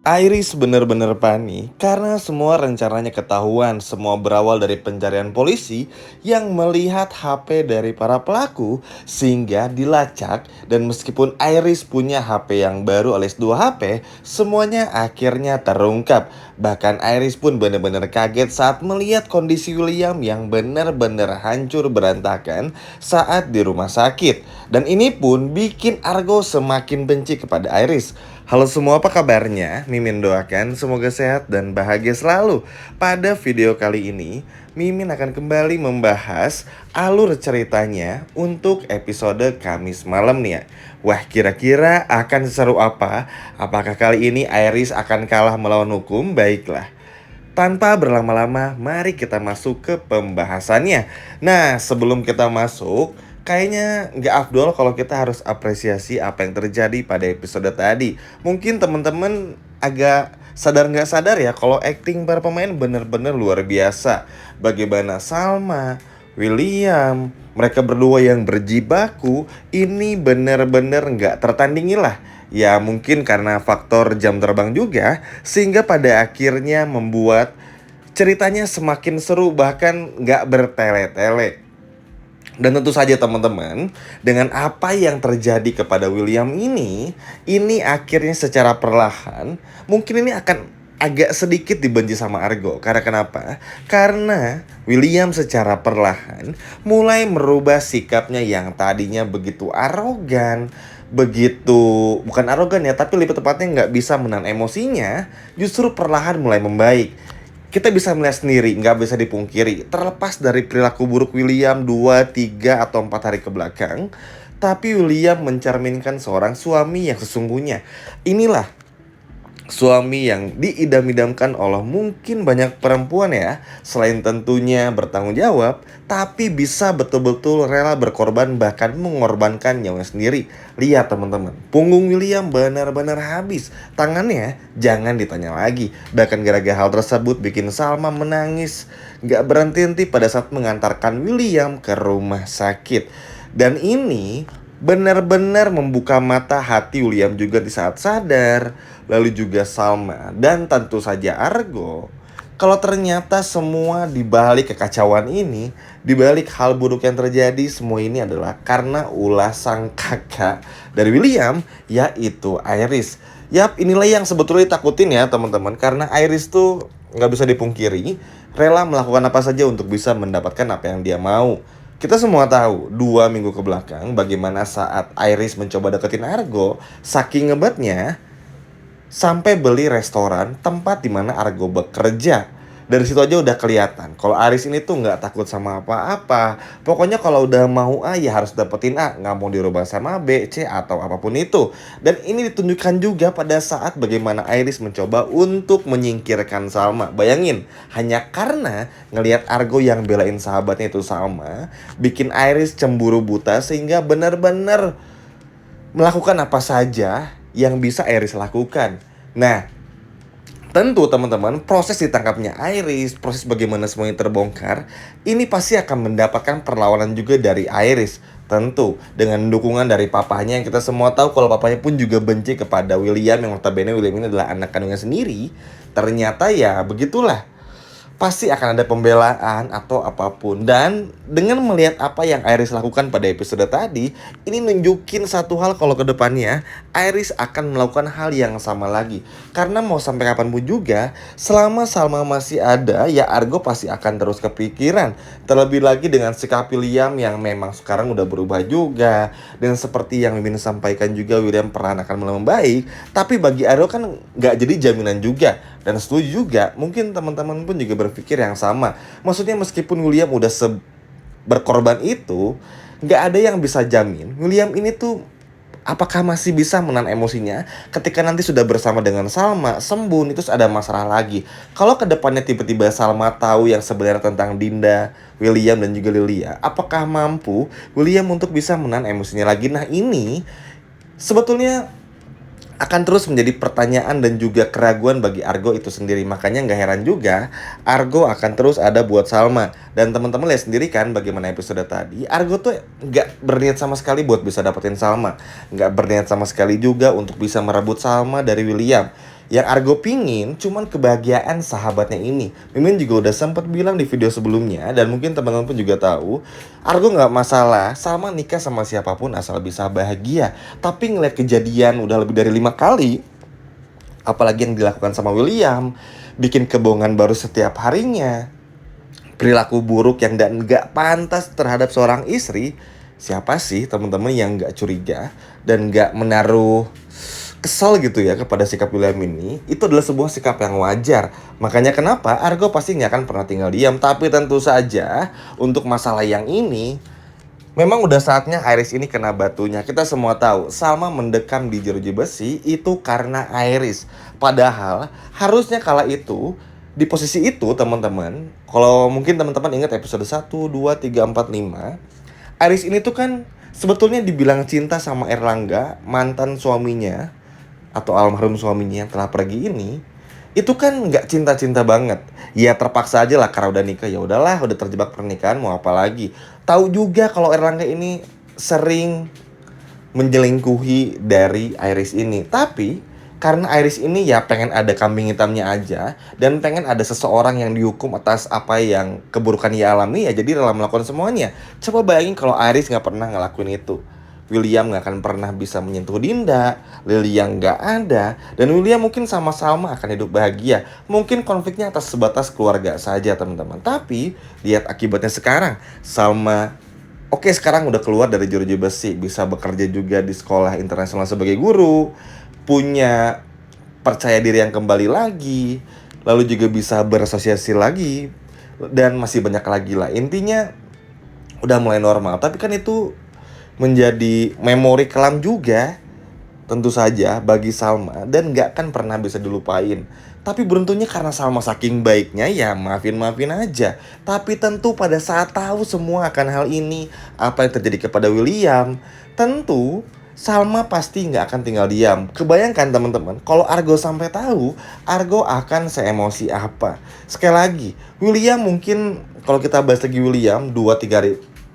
Iris bener-bener panik karena semua rencananya ketahuan. Semua berawal dari pencarian polisi yang melihat HP dari para pelaku sehingga dilacak. Dan meskipun Iris punya HP yang baru alias dua HP, semuanya akhirnya terungkap. Bahkan Iris pun bener-bener kaget saat melihat kondisi William yang bener-bener hancur berantakan saat di rumah sakit. Dan ini pun bikin Argo semakin benci kepada Iris. Halo semua, apa kabarnya? Mimin doakan semoga sehat dan bahagia selalu. Pada video kali ini, Mimin akan kembali membahas alur ceritanya untuk episode Kamis malam nih ya. Wah, kira-kira akan seseru apa? Apakah kali ini Iris akan kalah melawan hukum? Baiklah. Tanpa berlama-lama, mari kita masuk ke pembahasannya. Nah, sebelum kita masuk, kayaknya nggak afdol kalau kita harus apresiasi apa yang terjadi pada episode tadi. Mungkin teman-teman agak sadar nggak sadar ya kalau acting para pemain bener-bener luar biasa. Bagaimana Salma, William, mereka berdua yang berjibaku, ini bener-bener nggak tertandingi lah. Ya mungkin karena faktor jam terbang juga, sehingga pada akhirnya membuat ceritanya semakin seru bahkan nggak bertele-tele. Dan tentu saja teman-teman, dengan apa yang terjadi kepada William ini akhirnya secara perlahan, mungkin ini akan agak sedikit dibenci sama Argo. Karena kenapa? Karena William secara perlahan mulai merubah sikapnya yang tadinya begitu arogan, begitu, bukan arogan ya, tapi lebih tepatnya nggak bisa menahan emosinya, justru perlahan mulai membaik. Kita bisa melihat sendiri, nggak bisa dipungkiri. Terlepas dari perilaku buruk William 2, 3, atau 4 hari ke belakang, tapi William mencerminkan seorang suami yang sesungguhnya. Inilah suami yang diidam-idamkan oleh mungkin banyak perempuan ya. Selain tentunya bertanggung jawab, tapi bisa betul-betul rela berkorban bahkan mengorbankan nyawanya sendiri. Lihat teman-teman, punggung William benar-benar habis. Tangannya jangan ditanya lagi. Bahkan gara-gara hal tersebut bikin Salma menangis gak berhenti-henti pada saat mengantarkan William ke rumah sakit. Dan ini benar-benar membuka mata hati William juga di saat sadar, lalu juga Salma, dan tentu saja Argo. Kalau ternyata semua dibalik kekacauan ini, dibalik hal buruk yang terjadi, semua ini adalah karena ulah sang kakak dari William, yaitu Iris. Yap, inilah yang sebetulnya takutin ya teman-teman, karena Iris tuh nggak bisa dipungkiri, rela melakukan apa saja untuk bisa mendapatkan apa yang dia mau. Kita semua tahu 2 minggu ke belakang bagaimana saat Iris mencoba deketin Argo, saking ngebetnya sampai beli restoran tempat di mana Argo bekerja. Dari situ aja udah kelihatan kalau Aris ini tuh nggak takut sama apa-apa. Pokoknya kalau udah mau A ya harus dapetin A, nggak mau dirubah sama B, C, atau apapun itu. Dan ini ditunjukkan juga pada saat bagaimana Iris mencoba untuk menyingkirkan Salma. Bayangin, hanya karena ngelihat Argo yang belain sahabatnya itu Salma, bikin Iris cemburu buta sehingga benar-benar melakukan apa saja yang bisa Iris lakukan. Nah, tentu teman-teman, proses ditangkapnya Iris, proses bagaimana semuanya terbongkar, ini pasti akan mendapatkan perlawanan juga dari Iris. Tentu dengan dukungan dari papanya yang kita semua tahu kalau papanya pun juga benci kepada William, yang notabene William ini adalah anak kandungnya sendiri. Ternyata ya begitulah, pasti akan ada pembelaan atau apapun. Dan dengan melihat apa yang Iris lakukan pada episode tadi, ini nunjukin satu hal kalau ke depannya Iris akan melakukan hal yang sama lagi. Karena mau sampai kapanpun juga, selama Salma masih ada, ya Argo pasti akan terus kepikiran. Terlebih lagi dengan sikap William yang memang sekarang udah berubah juga. Dan seperti yang Mimin sampaikan juga, William perlahan akan mulai membaik. Tapi bagi Argo kan nggak jadi jaminan juga. Dan setuju juga, mungkin teman-teman pun juga berpikir yang sama. Maksudnya meskipun William udah berkorban itu, nggak ada yang bisa jamin William ini tuh apakah masih bisa menahan emosinya ketika nanti sudah bersama dengan Salma, sembuh, terus ada masalah lagi. Kalau kedepannya tiba-tiba Salma tahu yang sebenarnya tentang Dinda, William, dan juga Lilia, apakah mampu William untuk bisa menahan emosinya lagi? Nah ini sebetulnya akan terus menjadi pertanyaan dan juga keraguan bagi Argo itu sendiri. Makanya nggak heran juga Argo akan terus ada buat Salma. Dan teman-teman lihat sendiri kan bagaimana episode tadi, Argo tuh nggak berniat sama sekali buat bisa dapetin Salma, nggak berniat sama sekali juga untuk bisa merebut Salma dari William. Yang Argo pingin cuman kebahagiaan sahabatnya ini. Mimin juga udah sempat bilang di video sebelumnya, dan mungkin teman-teman pun juga tahu, Argo nggak masalah Salma nikah sama siapapun asal bisa bahagia. Tapi ngeliat kejadian udah lebih dari 5 kali, apalagi yang dilakukan sama William, bikin kebohongan baru setiap harinya, perilaku buruk yang dan gak pantas terhadap seorang istri, siapa sih teman-teman yang gak curiga dan gak menaruh kesal gitu ya kepada sikap William ini? Itu adalah sebuah sikap yang wajar. Makanya kenapa Argo pasti gak akan pernah tinggal diam. Tapi tentu saja untuk masalah yang ini, memang udah saatnya Iris ini kena batunya. Kita semua tahu Salma mendekam di jeruji besi itu karena Iris. Padahal harusnya kala itu, di posisi itu teman-teman, kalau mungkin teman-teman ingat episode 1, 2, 3, 4, 5, Iris ini tuh kan sebetulnya dibilang cinta sama Erlangga, mantan suaminya atau almarhum suaminya yang telah pergi ini. Itu kan nggak cinta-cinta banget. Ya terpaksa aja lah karena udah nikah. Ya udahlah, udah terjebak pernikahan, mau apa lagi. Tahu juga kalau Erlangga ini sering menjelingkuhi dari Iris ini. Tapi karena Iris ini ya pengen ada kambing hitamnya aja, dan pengen ada seseorang yang dihukum atas apa yang keburukan ia alami, ya jadi rela melakukan semuanya. Coba bayangin kalau Iris nggak pernah ngelakuin itu, William nggak akan pernah bisa menyentuh Dinda, Lily yang nggak ada, dan William mungkin sama Salma akan hidup bahagia. Mungkin konfliknya atas sebatas keluarga saja teman-teman. Tapi lihat akibatnya sekarang, Salma oke sekarang udah keluar dari jeruji besi, bisa bekerja juga di sekolah internasional sebagai guru, punya percaya diri yang kembali lagi, lalu juga bisa berasosiasi lagi, dan masih banyak lagi lah. Intinya udah mulai normal. Tapi kan itu menjadi memori kelam juga tentu saja bagi Salma, dan gak kan pernah bisa dilupain. Tapi beruntungnya karena Salma saking baiknya, ya maafin-maafin aja. Tapi tentu pada saat tahu semua akan hal ini, apa yang terjadi kepada William, tentu Salma pasti nggak akan tinggal diam. Kebayangkan teman-teman, kalau Argo sampai tahu, Argo akan seemosi apa. Sekali lagi, William mungkin, kalau kita bahas lagi William 2-3 hari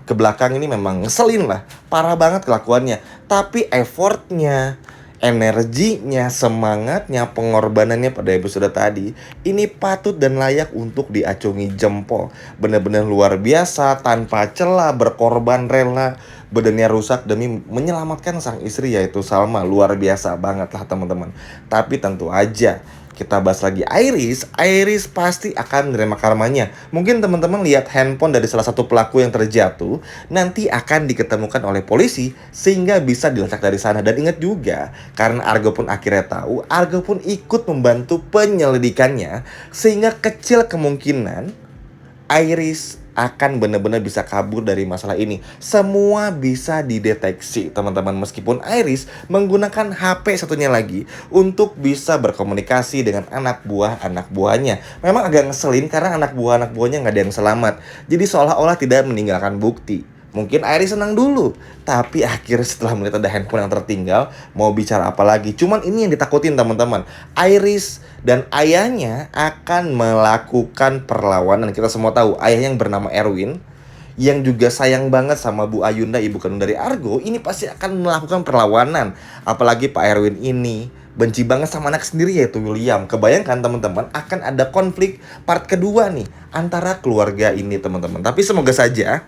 ke belakang ini memang ngeselin lah, parah banget kelakuannya. Tapi effortnya, energinya, semangatnya, pengorbanannya pada episode tadi, ini patut dan layak untuk diacungi jempol. Benar-benar luar biasa, tanpa celah, berkorban rela, badannya rusak demi menyelamatkan sang istri yaitu Salma. Luar biasa banget lah teman-teman. Tapi tentu aja kita bahas lagi Iris pasti akan menerima karmanya. Mungkin teman-teman lihat handphone dari salah satu pelaku yang terjatuh, nanti akan diketemukan oleh polisi sehingga bisa dilacak dari sana. Dan ingat juga, karena Argo pun akhirnya tahu, Argo pun ikut membantu penyelidikannya, sehingga kecil kemungkinan Iris akan benar-benar bisa kabur dari masalah ini. Semua bisa dideteksi teman-teman, meskipun Iris menggunakan HP satunya lagi untuk bisa berkomunikasi dengan anak buahnya. Memang agak ngeselin karena anak buahnya nggak ada yang selamat. Jadi seolah-olah tidak meninggalkan bukti. Mungkin Iris senang dulu, tapi akhirnya setelah melihat ada handphone yang tertinggal, mau bicara apa lagi? Cuman ini yang ditakutin teman-teman. Iris dan ayahnya akan melakukan perlawanan. Kita semua tahu ayahnya yang bernama Erwin, yang juga sayang banget sama Bu Ayunda, ibu kandung dari Argo, ini pasti akan melakukan perlawanan. Apalagi Pak Erwin ini benci banget sama anak sendiri yaitu William. Kebayangkan teman-teman, akan ada konflik part kedua nih antara keluarga ini teman-teman. Tapi semoga saja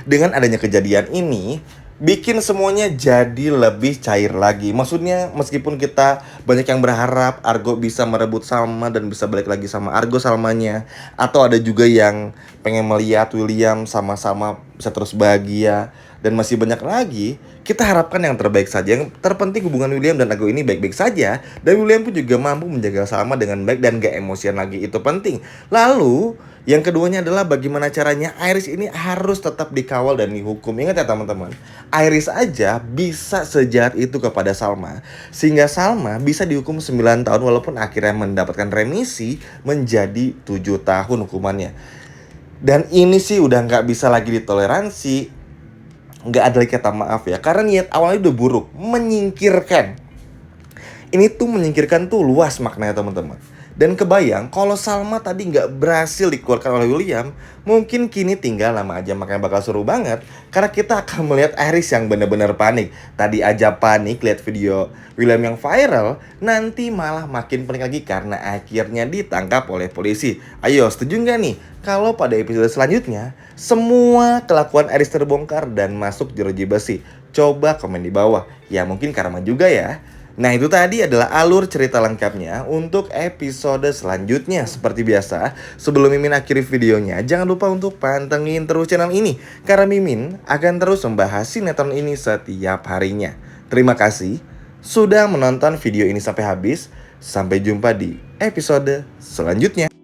dengan adanya kejadian ini bikin semuanya jadi lebih cair lagi. Maksudnya meskipun kita banyak yang berharap Argo bisa merebut Salma dan bisa balik lagi sama Argo Salmanya, atau ada juga yang pengen melihat William sama-sama bisa terus bahagia, dan masih banyak lagi, kita harapkan yang terbaik saja. Yang terpenting hubungan William dan Argo ini baik-baik saja, dan William pun juga mampu menjaga Salma dengan baik dan gak emosian lagi. Itu penting. Lalu yang keduanya adalah bagaimana caranya Iris ini harus tetap dikawal dan dihukum. Ingat ya teman-teman, Iris aja bisa sejahat itu kepada Salma, sehingga Salma bisa dihukum 9 tahun walaupun akhirnya mendapatkan remisi menjadi 7 tahun hukumannya. Dan ini sih udah gak bisa lagi ditoleransi, gak ada lagi kata maaf ya, karena niat awalnya udah buruk, menyingkirkan. Ini tuh menyingkirkan tuh luas maknanya teman-teman. Dan kebayang kalau Salma tadi nggak berhasil dikeluarkan oleh William, mungkin kini tinggal nama aja, makanya bakal seru banget. Karena kita akan melihat Iris yang bener-bener panik. Tadi aja panik lihat video William yang viral, nanti malah makin panik lagi karena akhirnya ditangkap oleh polisi. Ayo, setuju nggak nih? Kalau pada episode selanjutnya, semua kelakuan Iris terbongkar dan masuk jeruji besi. Coba komen di bawah. Ya mungkin karma juga ya. Nah itu tadi adalah alur cerita lengkapnya untuk episode selanjutnya. Seperti biasa, sebelum Mimin akhiri videonya, jangan lupa untuk pantengin terus channel ini. Karena Mimin akan terus membahas sinetron ini setiap harinya. Terima kasih sudah menonton video ini sampai habis. Sampai jumpa di episode selanjutnya.